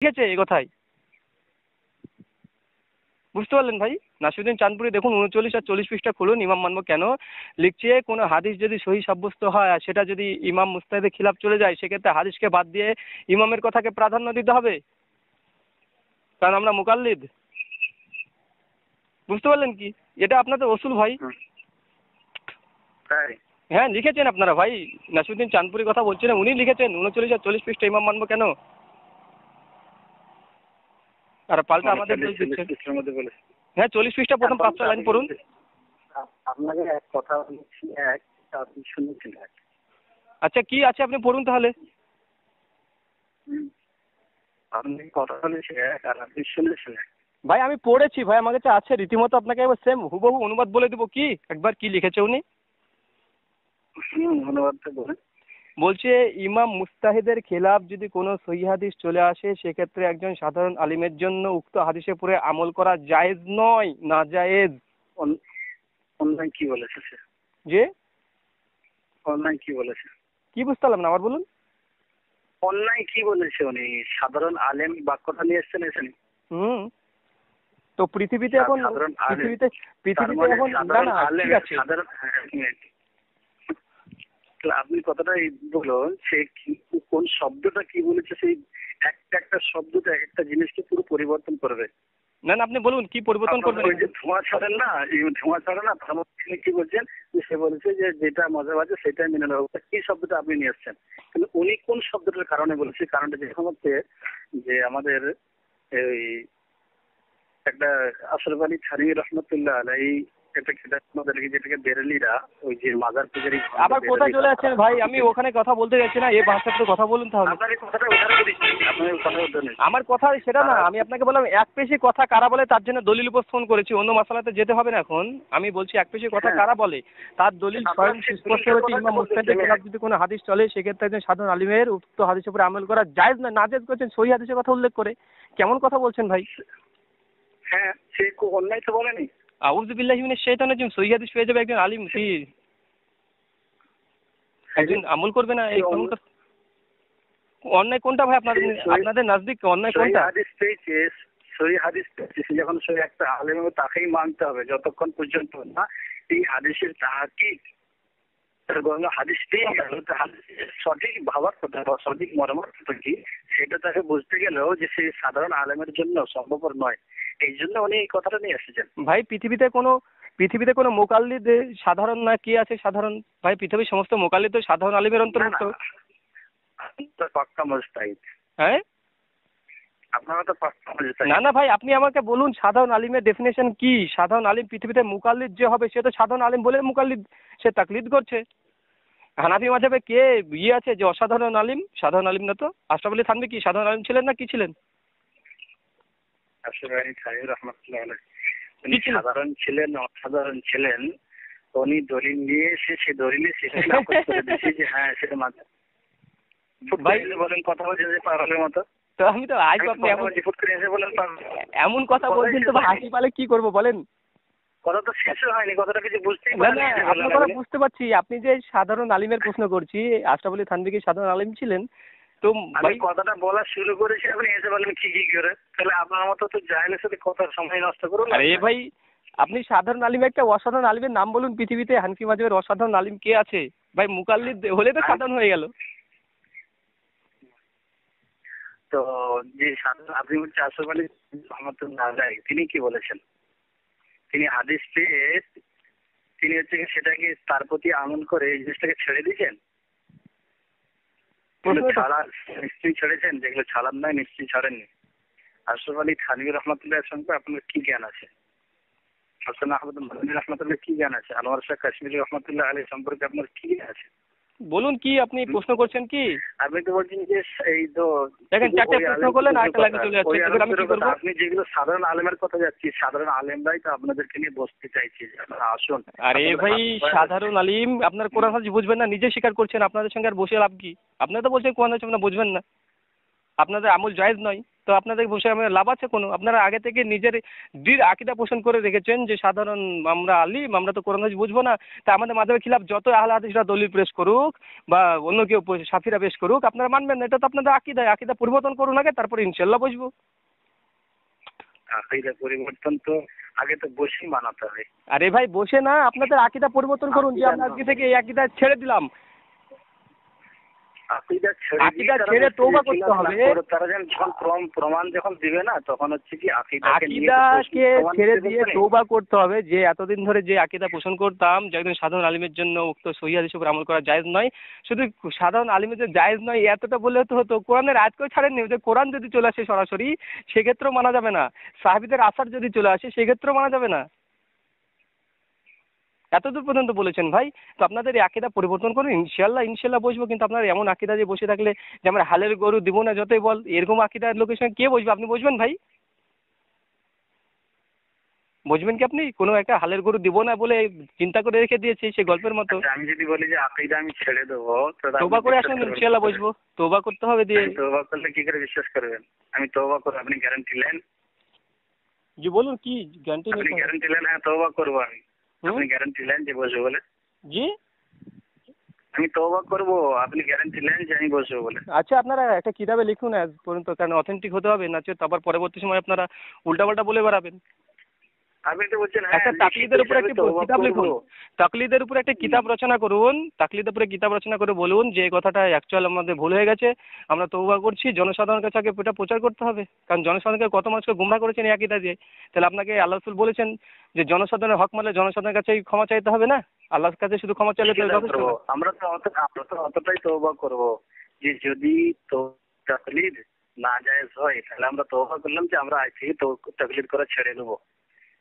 লিখেছে এ কথায়, বুঝতে পারলেন ভাই? নাসিরুদ্দিন চাঁদপুরি দেখুন 39 আর 40 পৃষ্ঠা খুলুন, ইমাম মানবো কেন লিখছে, কোনো হাদিস যদি সহি সাব্যস্ত হয় আর সেটা যদি ইমাম মুস্তাহিদের খিলাফ চলে যায়, সেক্ষেত্রে হাদিসকে বাদ দিয়ে ইমামের কথাকে প্রাধান্য দিতে হবে, কারণ আমরা মুকাল্লিদ। বুঝতে পারলেন কি? এটা আপনাদের অসুল ভাই। হ্যাঁ লিখেছেন আপনারা ভাই, নাসিরুদ্দিন চাঁদপুরি কথা বলছেন, উনি লিখেছেন 39 আর 40 পৃষ্ঠা ইমাম মানবো কেন, আর পাল্টা আমাদের দোষ দিচ্ছেন। হ্যাঁ 40 পৃষ্ঠা প্রথম 5টা লাইন পড়ুন। আপনাকে এক কথা বলছি, এক আপনি শুনেছেন। আচ্ছা কি আছে আপনি পড়ুন তাহলে। আপনি কথা বলেছি এক আর আপনি শুনেছেন। ভাই আমি পড়েছি ভাই, আমার কাছে আছে রীতিমতো, আপনাকে একবার সেম হুবহু অনুবাদ বলে দেবো কি, একবার কি লিখেছে উনি। অনুবাদটা বলেন। বলছে ইমাম মুস্তাহিদের খেলাফ যদি কোনো সহিহ হাদিস চলে আসে, সেক্ষেত্রে একজন সাধারণ আলিমের জন্য উক্ত হাদিসে পড়ে আমল করা জায়েজ নয়, নাজায়েজ। অন্যায় কি বলেছে সে? যে অন্যায় কি বলেছে? কি বুঝতে পারলাম না, আবার বলুন। অন্যায় কি বলেছে উনি? সাধারণ আলেম বাক্যটা নিয়ে এসছেন এখানে। তো পৃথিবীতে এখন পৃথিবীতে এখন না না ঠিক আছে, আপনি কথাটা বলুন, সে কোন শব্দটা কি বলেছে, সেই একটা শব্দটা এক একটা জিনিসকে পুরো পরিবর্তন করবে। না না আপনি বলুন কি পরিবর্তন করবেন। ওই যে ধোঁয়া ছাড়েন না, তার মধ্যে কি বলছেন, সে বলেছে যে যেটা মজা বাজে সেটাই মেনে নেওয়া, কি শব্দটা আপনি নিয়ে এসছেন, কিন্তু উনি কোন শব্দটার কারণে বলেছে? কারণটা যেরকম হচ্ছে যে আমাদের এই একটা আশরাফ আলী থানভী রহমতুল্লাহ আলাইহি যেটাকে বেরেলিরা ওই যে মাজার পূজারি, আবার কোথায় চলে যাচ্ছেন ভাই? আমি ওখানে কথা বলতে যাচ্ছি না, এই ভাষাতে তো কথা বলুন তাহলে। আমার কথা সেটা না, আমি আপনাকে বললাম এক পেশি কথা কারা বলে তার জন্য দলিল উপস্থাপন করেছি, অন্য মশালাতে যেতে হবে না এখন। আমি বলছি এক পেশি কথা কারা বলে তার দলিল স্বয়ং সুস্পষ্ট হচ্ছে, ইমাম মুস্তাহিদের খেলাফ যদি কোনো হাদিস চলে, সেক্ষেত্রে একজন সাধারণ আলিমের উক্ত হাদিসের উপরে আমল করা জায়েজ না, নাজায়েজ করেছেন সহিহ হাদিসের কথা উল্লেখ করে। কেমন কথা বলছেন ভাই? হ্যাঁ সে অন্যায় তো বলেনি। আউযু বিল্লাহি মিনাশ শাইতানির রাজিম, সহিহ হাদিস পেয়ে যাবে একজন আলিম, কি একজন আমল করবে না? এই কোন অন্যায় কোনটা ভাই আপনাদের নাজদিক অন্যায় কোনটা? সহিহ হাদিস পেয়েছে যখন সে একটা আলেম, তাকেই মানতে হবে যতক্ষণ পর্যন্ত না এই হাদিসের তাহকিক হাদিসটাই সঠিক ভাবার কথা বা সঠিক মর্মার্থ কি সেটা তাকে বুঝতে গেলেও যে সে সাধারণ আলেমের জন্য সম্ভবপর নয়। এই জন্য উনি এই কথাটা নিয়ে এসেছেন। ভাই পৃথিবীতে কোনো মোকাল্লিদ সাধারণ না কি আছে সাধারণ? ভাই পৃথিবীর সমস্ত মোকাল্লিদ তো সাধারণ আলিমের অন্তর্ভুক্ত। পাক্কা মুজতাহিদ। হ্যাঁ আপনারা তো পাক্কা মুজতাহিদ। না না ভাই আপনি আমাকে বলুন সাধারণ আলিমের ডেফিনেশন কি? সাধারণ আলিম পৃথিবীতে মুকাল্লিদ যে হবে সে তো সাধারণ আলিম বলে মুকাল্লিদ, সে তাকলিদ করছে। হানাফি মাযহাবে কে আছে যে অসাধারণ আলিম? সাধারণ আলিম না তো। আশরাফ আলী থানভী কি সাধারণ আলিম ছিলেন না কি ছিলেন? আশরাফ আলী থানভী রাহমাতুল্লাহ আলাইহি উনি সাধারণ ছিলেন অসাধারণ ছিলেন, উনি দলিল নিয়ে এসে সে দলিলে সেটা নাকচ করে দিয়েছে যে হ্যাঁ সেটা মাঝে ভাই বলেন কথা বলছেন যে পাগলের মতো। তো আমি তো আজ আপনি এমন কথা বলছেন তো হাসি পালে কি করব বলেন? কথা তো শেষ হয়নি, কথাটা কিছু বুঝতেই পারছি না। আপনার কথা বুঝতে পারছি, আপনি যে সাধারণ আলিমের প্রশ্ন করছি, আশরাফ আলী থানভী কি সাধারণ আলিম ছিলেন? তো ভাই কথাটা বলা শুরু করেছি আপনি এসে বলেন কি করে, তাহলে আপনার মতো তো জাহেলের সাথে কথার সময় নষ্ট করুন। আরে ভাই আপনি সাধারণ আলিম, একটা অসাধারণ আলিমের নাম বলুন পৃথিবীতে, হানফি মাযহাবের অসাধারণ আলিম কে আছে? ভাই মুকাল্লিদ হলে তো সাধারণ হয়ে গেল। তো যে আপনি হচ্ছে আশরাফ আলী রহমাতুল্লাহ আলাইহি তিনি কি বলেছেন? তিনি হাদিস পেয়ে তিনি হচ্ছে সেটাকে তার প্রতি আমল করে এই জিনিসটাকে ছেড়ে দিয়েছেন। নিশ্চয়ই ছেড়েছেন, যেগুলো ছাড়ার নয় নিশ্চয়ই ছাড়েননি। আশরাফ আলী থানভী রহমাতুল্লাহ সঙ্গে আপনার কি জ্ঞান আছে? হাসান আহমদ মাদানী রহমাতুল্লাহ কি জ্ঞান আছে? আনোয়ার শাহ কাশ্মীরি রহমাতুল্লাহ আলাইহি সম্পর্কে আপনার কি জ্ঞান আছে? বলুন কি আপনি প্রশ্ন করছেন কি? আপনি তো বলছেন যে এই তো দেখেন চারটে প্রশ্ন করলেন আরেকটা লাইনে চলে যাচ্ছে, আমি কি করব? আপনি যেগুলো সাধারণ আলেমের কথা যাচ্ছি, সাধারণ আলেমরাই তো আপনাদেরকে নিয়ে বসতে চাইছে যে আপনারা আসুন। আরে ভাই সাধারণ আলিম আপনার কোরআন হাদিস বুঝবেন না, নিজে স্বীকার করছেন, আপনাদের সঙ্গে আর বসে লাভ কি? আপনারা তো বলছেন কোরআন হাদিস আপনারা বুঝবেন না, আপনাদের আমল জায়েজ নয়, তো আপনাদের বসে আমার লাভ আছে কোনো? আপনারা আগে থেকে নিজের দৃঢ় আকিদা পোষণ করে রেখেছেন যে সাধারণ আমরা আলিম, আমরা তো কোরআন হাদিস বুঝবো না, তা আমাদের মাযহাবের খিলাফ যত আহলে হাদিসরা দলিল পেশ করুক বা অন্য কেউ সাফিরা পেশ করুক, আপনারা মানবেন না। এটা তো আপনাদের আকিদা পরিবর্তন করুন আগে, তারপরে ইনশাল্লাহ বুঝবো। আকীদা পরিবর্তন তো আগে তো বসেই মানাতে হবে। আরে ভাই বসে না, আপনাদের আকিদা পরিবর্তন করুন যে আমরা আজকে থেকে এই আকিদা ছেড়ে দিলাম। আকীদা আকীদা ছেড়ে তওবা করতে হবে। তারা যখন প্রমাণ যখন দিবে না, তখন হচ্ছে কি আকীদাকে ছেড়ে দিয়ে তওবা করতে হবে। যে এতদিন ধরে যে আকীদা পোষণ করতাম যে একজন সাধারণ আলিমের জন্য উক্ত সহিহ হাদিসের উপর আমল করা জায়েজ নয়, শুধু সাধারণ আলিমের যে জায়েজ নয় এতটা বললে তো হতো, কোরআনের আয়াতকেও ছাড়েননি যে কোরআন যদি চলে আসে সরাসরি সেক্ষেত্রেও মানা যাবে না, সাহাবীদের আসার যদি চলে আসে সেক্ষেত্রেও মানা যাবে না, এতদূর পর্যন্ত বলেছেন ভাই। তো আপনাদের এই আকীদা পরিবর্তন করুন, ইনশাল্লাহ বসবো। কিন্তু আপনার এমন আকীদা যে বসে থাকলে যে আমরা হালের গরু দিব না যতই বল, এরকম আকীদার লোকের সঙ্গে কে বসবে? আপনি বসবেন ভাই? বুঝবেন কি আপনি? কোনো একটা হালের গরু দিব না বলে চিন্তা করে রেখে দিয়েছি সেই গল্পের মতো। আমি যদি বলি যে আকীদা আমি ছেড়ে দেবো, তওবা করে আসুন, ইনশাল্লাহ বসবো। তওবা করতে হবে দিয়ে। তওবা করলে কি করে বিশ্বাস করবেন? আমি তওবা করব, আপনি গ্যারান্টি নেন? জি বলুন কি গ্যারান্টি আপনি নিতে? গ্যারান্টি নেন? হ্যাঁ তওবা করবো আমি। আপনি গ্যারান্টি নেন যে বসবো বলে? জি আমি তওবা করবো, আপনি গ্যারান্টি নেন যে আমি বসবো বলে? আচ্ছা, আপনারা একটা কিতাবে লিখুন আজ পর্যন্ত, কারণ অথেন্টিক হতে হবে, না আবার পরবর্তী সময় আপনারা উল্টাপাল্টা বলে বেড়াবেন। আপনি তো বলছেন একটা তাকলিদের উপর একটা কিতাব লিখুন, তাকলিদের উপর একটা কিতাব রচনা করুন, তাকলিদের উপরে কিতাব রচনা করে বলুন যে এই কথাটা অ্যাকচুয়াল আমাদের ভুল হয়ে গেছে, আমরা তওবা করছি। জনসাধারণের কাছে আগে এটা প্রচার করতে হবে, কারণ জনসাধারণকে কত মানুষকে গুমরাহ করেছেন এই আকীদা দিয়ে। তাহলে আপনাকে আল্লাহ রাসূল বলেছেন যে জনসাধারণের হক মানলে জনসাধারণের কাছেই ক্ষমা চাইতে হবে না, আল্লাহর কাছে শুধু ক্ষমা চাইলে তো যথেষ্ট না। আমরা তো অতটাই তওবা করব যে যদি তো তাকলিদ না জায়েজ হয় তাহলে আমরা তওবা করলাম যে আমরা আজ থেকে তাকলিদ করা ছেড়ে দেবো।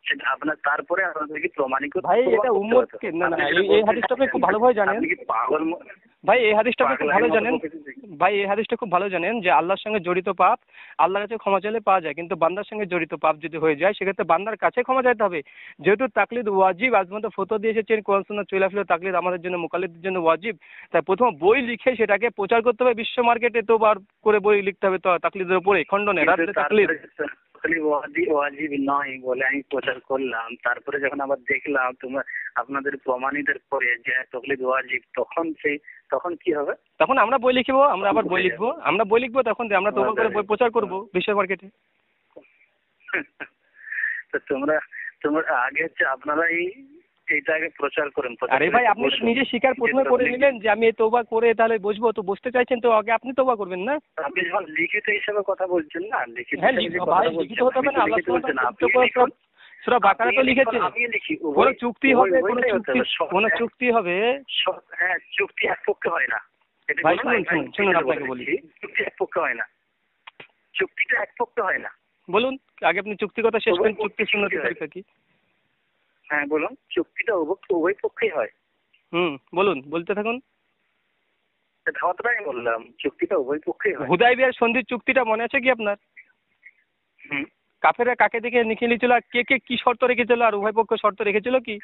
সেটা আপনার তারপরে আপনাদেরকে প্রমাণিত ভাই এটা উম্মতকে না এই হাদিসটা আপনি খুব ভালোভাবে জানেন ভাই, এই হাদিসটা আপনি খুব ভালো জানেন ভাই, এই হাদিসটা খুব ভালো জানেন যে আল্লাহর সঙ্গে জড়িত পাপ আল্লাহর কাছে ক্ষমা চাইলে পাওয়া যায়, কিন্তু বান্দার সঙ্গে জড়িত পাপ যদি হয়ে যায় সেক্ষেত্রে বান্দার কাছে ক্ষমা চাইতে হবে। যেহেতু তাকলিদ ওয়াজিব, আজ পর্যন্ত ফতোয়া দিয়ে এসেছেন কোরআন সুন্নাহ চলে আসলে তাকলিদ আমাদের জন্য মুকাল্লিদের জন্য ওয়াজিব, তাই প্রথম বই লিখে সেটাকে প্রচার করতে হবে বিশ্ব মার্কেটে, তো বার করে বই লিখতে হবে তো তাকলিদের উপরে খণ্ডনে রাদ্দে তাকলিদ। ওয়াজিব নয় বলে আমি প্রচার করলাম, তারপরে যখন আবার দেখলাম আপনাদের প্রমাণিতের পরে যে তাকলিদ ওয়াজিব, তখন কি হবে? তখন আমরা বই লিখবো, আমরা আবার বই লিখবো তখন আমরা তওবা করে বই প্রচার করবো বিশ্ব মার্কেটে। তো তোমরা আগে হচ্ছে আপনারাই এইটা আগে প্রচার করেন। আরে ভাই আপনি নিজে স্বীকার প্রথমে করে নিলেন যে আমি এই তওবা করে তাহলে বসবো, তো বসতে চাইছেন তো আগে আপনি তওবা করবেন না? আপনি যখন লিখিত হিসাবে কথা বলছেন না, হ্যাঁ লিখিত হতে হবে না, আল্লাহ সূরা বাকারা তো লিখেছে কোন চুক্তি হবে, কোন চুক্তি হবে। হ্যাঁ চুক্তি এক পক্ষে হয় না। ভাই শুনুন আপনাকে বলি, চুক্তি এক পক্ষে হয় না, চুক্তিটা এক পক্ষে হয় না। বলুন আগে আপনি চুক্তি কথা শেষ করেন, চুক্তি সুন্নতি তরিকা কি? হ্যাঁ বলুন, চুক্তিটা উভয় পক্ষেই হয়। বলুন, বলতে থাকুন। ধাওয়াতটাই বললাম, চুক্তিটা উভয় পক্ষেই হয়। হুদায়বিয়ার সন্ধির চুক্তিটা মনে আছে কি আপনার? কাফেররা কাকে দেখে লিখে নিয়েছিল, কে কি শর্ত রেখেছিল, আর উভয় পক্ষ শর্ত রেখেছিল কি?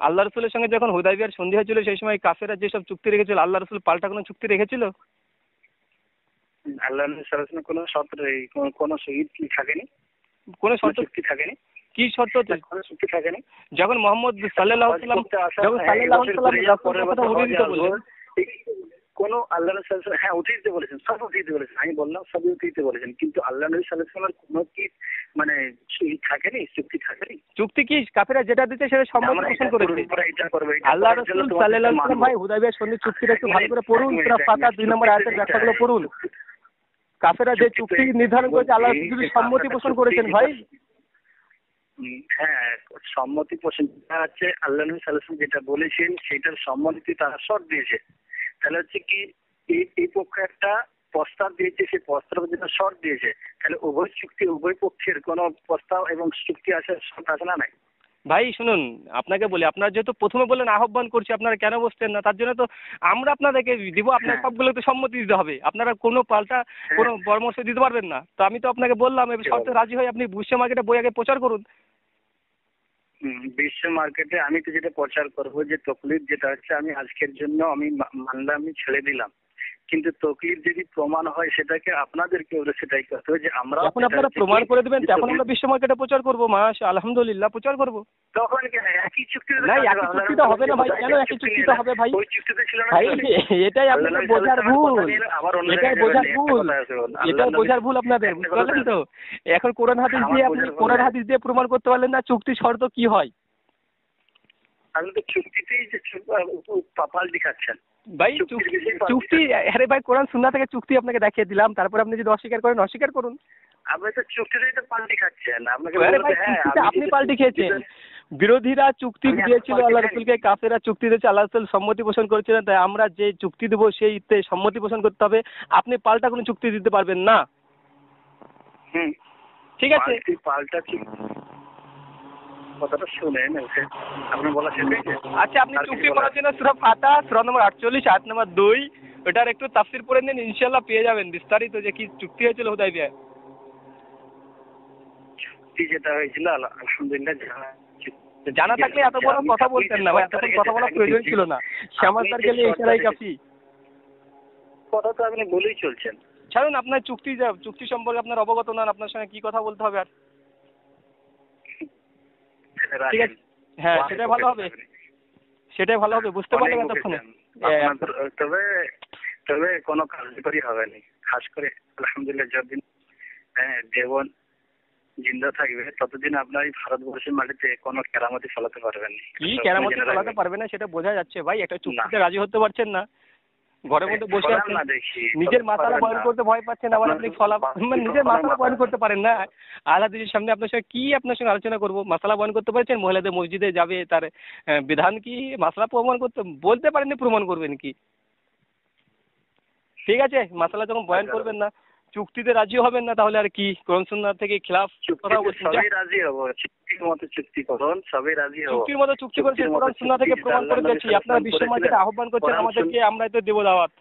আল্লাহ রসুলের সঙ্গে যখন হুদায়বিয়ার সন্ধি হয়েছিল সেই সময় কাফেররা যেসব চুক্তি রেখেছিল আল্লাহ রসুল পাল্টা কোনো চুক্তি রেখেছিল? আল্লাহ রসুল কোনো শর্ত কোনো শহীদ কি থাকেনি, কোনো শর্ত চুক্তি থাকেনি। কি শর্ত? কোনো চুক্তি থাকেনি। যখন মোহাম্মদ সাল্লাল্লাহু আলাইহি ওয়াসাল্লাম কোনো আল্লাহ রসুল হ্যাঁ উঠিয়ে দিতে বলেছেন, সব উঠিয়ে দিতে বলেছেন, আমি বললাম সবই উঠিয়ে দিতে বলেছেন, কিন্তু আল্লাহ নবী সাল্লাল্লাহু আলাইহি ওয়াসাল্লামের কোনো কি মানে থাকেনি, চুক্তি থাকেনি। চুক্তি কি? কাফেররা যেটা দিতে সেটা সম্মতি পোষণ করেছে। আল্লাহ রাসূল সাল্লাল্লাহু আলাইহি ওয়াসাল্লাম ভাই হুদায়বিয়ার সন্ধির চুক্তিটা একটু ভালো করে পড়ুন, সূরা ফাতিহা 2 নম্বর আয়াতের ব্যাখ্যাগুলো পড়ুন। কাফেররা যে চুক্তি নির্ধারণ করেছে আল্লাহ রাসূল সম্মতি পোষণ করেছেন ভাই। হ্যাঁ সম্মতি পোষণ হচ্ছে আল্লাহ নবী সাল্লাল্লাহু আলাইহি ওয়াসাল্লাম যেটা বলেছেন সেটার সম্মতি তারা শর্ত দিয়েছে। তাহলে হচ্ছে কি এই পক্ষে একটা প্রস্তাব দিয়েছে, সেই প্রস্তাবের জন্য শর্ত দিয়েছে, তাহলে উভয় পক্ষের কোনো প্রস্তাব এবং চুক্তি আসার শর্ত আছে না নাই? ভাই শুনুন আপনাকে বলি, আপনারা যেহেতু প্রথমে বললেন আহ্বান করছি, আপনারা কেন বসতেন না, তার জন্য তো আমরা আপনাদেরকে দিব, আপনার সবগুলোতে সম্মতি দিতে হবে, আপনারা কোনো পাল্টা কোনো পরামর্শ দিতে পারবেন না। তো আমি তো আপনাকে বললাম এবার শর্তে রাজি হয়ে আপনি বিশ্ব মার্কেটে বই আগে প্রচার করুন। বিশ্ব মার্কেটে আমি তো যেটা প্রচার করবো যে তকলিদ যেটা হচ্ছে আমি আজকের জন্য আমি মানলাম, আমি ছেড়ে দিলাম, কিন্তু তকলিফ যদি প্রমাণ হয় সেটাকে আপনাদেরকে সেটাই করতে হবে যে আমরা যখন আপনারা প্রমাণ করে দেবেন তখন আমরা বিশ্ব মার্কেটে প্রচার করবো, মাশাআল্লাহ, আলহামদুলিল্লাহ প্রচার করবো। তখন কেন একই চুক্তিতে না, একই চুক্তিতে হবে না ভাই, কেন একই চুক্তিতে হবে ভাই? ওই চুক্তিতে ছিল না ভাই এটাই আপনাদের বোঝার ভুল, এটাই বোঝার ভুল, এটাই বোঝার ভুল আপনাদের, বুঝতে পারলেন তো? এখন কোরআন হাদিস দিয়ে আপনি কোরআন হাদিস দিয়ে প্রমাণ করতে পারলেন না চুক্তি শর্ত কি হয়। আপনি তো চুক্তিতেই যে পাল্টি খাচ্ছেন ভাই চুক্তি, আরে ভাই কোরআন সুন্নাহ থেকে চুক্তি আপনাকে দেখিয়ে দিলাম, তারপর আপনি যদি অস্বীকার করেন অস্বীকার করুন। আপনি তো চুক্তিতেই তো পাল্টি খাচ্ছেন। আপনাকে আরে ভাই চুক্তিতে আপনি পাল্টি খেয়েছেন। বিরোধীরা চুক্তি দিয়েছিল আল্লাহ রাসূলকে, কাফেররা চুক্তি দিয়েছে, আল্লাহ রাসূল সম্মতি পোষণ করেছিলেন, তাই আমরা যে চুক্তি দেবো সেইতে সম্মতি পোষণ করতে হবে। আপনি পাল্টা কোনো চুক্তি দিতে পারবেন না। ঠিক আছে, পাল্টা কথাটা শুনেন, আপনি বলা শেষ হয়েছে। আচ্ছা, আপনি চুক্তি করার জন্য সূরা ফাতিহা সূরা নম্বর 48 আয়াত নম্বর 2 ওটার একটু তাফসীর পড়ে নিন, ইনশাআল্লাহ পেয়ে যাবেন বিস্তারিত যে কি চুক্তি হয়েছিল হুদায়বিয়ায়। চুক্তি যেটা হয়েছিল আলহামদুলিল্লাহ জানা থাকলে এত বড় কথা বলতেন না ভাই, এতক্ষণ কথা বলার প্রয়োজন ছিল না। শ্যামল স্যার গেলে ইশারাই কাফি। কথা তো আপনি বলেই চলছেন। ছাড়ুন, আপনার চুক্তি সম্পর্কে আপনার অবগত নন, আপনার সঙ্গে কি কথা বলতে হবে আর। ঠিক আছে, হ্যাঁ সেটাই ভালো হবে, সেটাই ভালো হবে, বুঝতে পারলেন এতক্ষণে। তবে কোনো কার্যকরী হবে না, খাস করে আলহামদুলিল্লাহ যতদিন দেবন জিন্দা থাকবে ততদিন আপনার এই ভারতবর্ষের মাটিতে কোনো কেরামতি ফলাতে পারবেন না। কি কেরামতি ফলাতে পারবে না সেটা বোঝা যাচ্ছে ভাই, একটা চুক্তিতে রাজি হতে পারছেন না, ঘরের মধ্যে বসে আছেন, নিজের মাসালা বয়ন করতে ভয় পাচ্ছেন, আবার আপনি নিজের মাসালা বয়ন করতে পারেন না। আল্লাহ দিদির সামনে আপনার সঙ্গে কি আপনার সঙ্গে আলোচনা করবো? মাসালা বয়ন করতে পারছেন, মহিলাদের মসজিদে যাবে তার বিধান কি? মাসালা প্রমাণ করতে বলতে পারেননি, প্রমাণ করবেন কি? ঠিক আছে, মাসালা যখন বয়ান করবেন না, চুক্তিতে রাজি হবেন না, তাহলে আর কি কোরআন সুন্নাহ থেকে খিলাফ কথা বলছেন? সবাই রাজি হবো, চুক্তির মতো চুক্তি করুন, সবাই রাজি হবো। চুক্তির মতো চুক্তি করেছেন, কোরআন সুন্নাহ থেকে প্রমাণ করে দিয়েছি। আপনারা বিশ্ব মার্কেটে আহ্বান করছেন আমাদেরকে, আমরাই তো দেব দাওয়াত।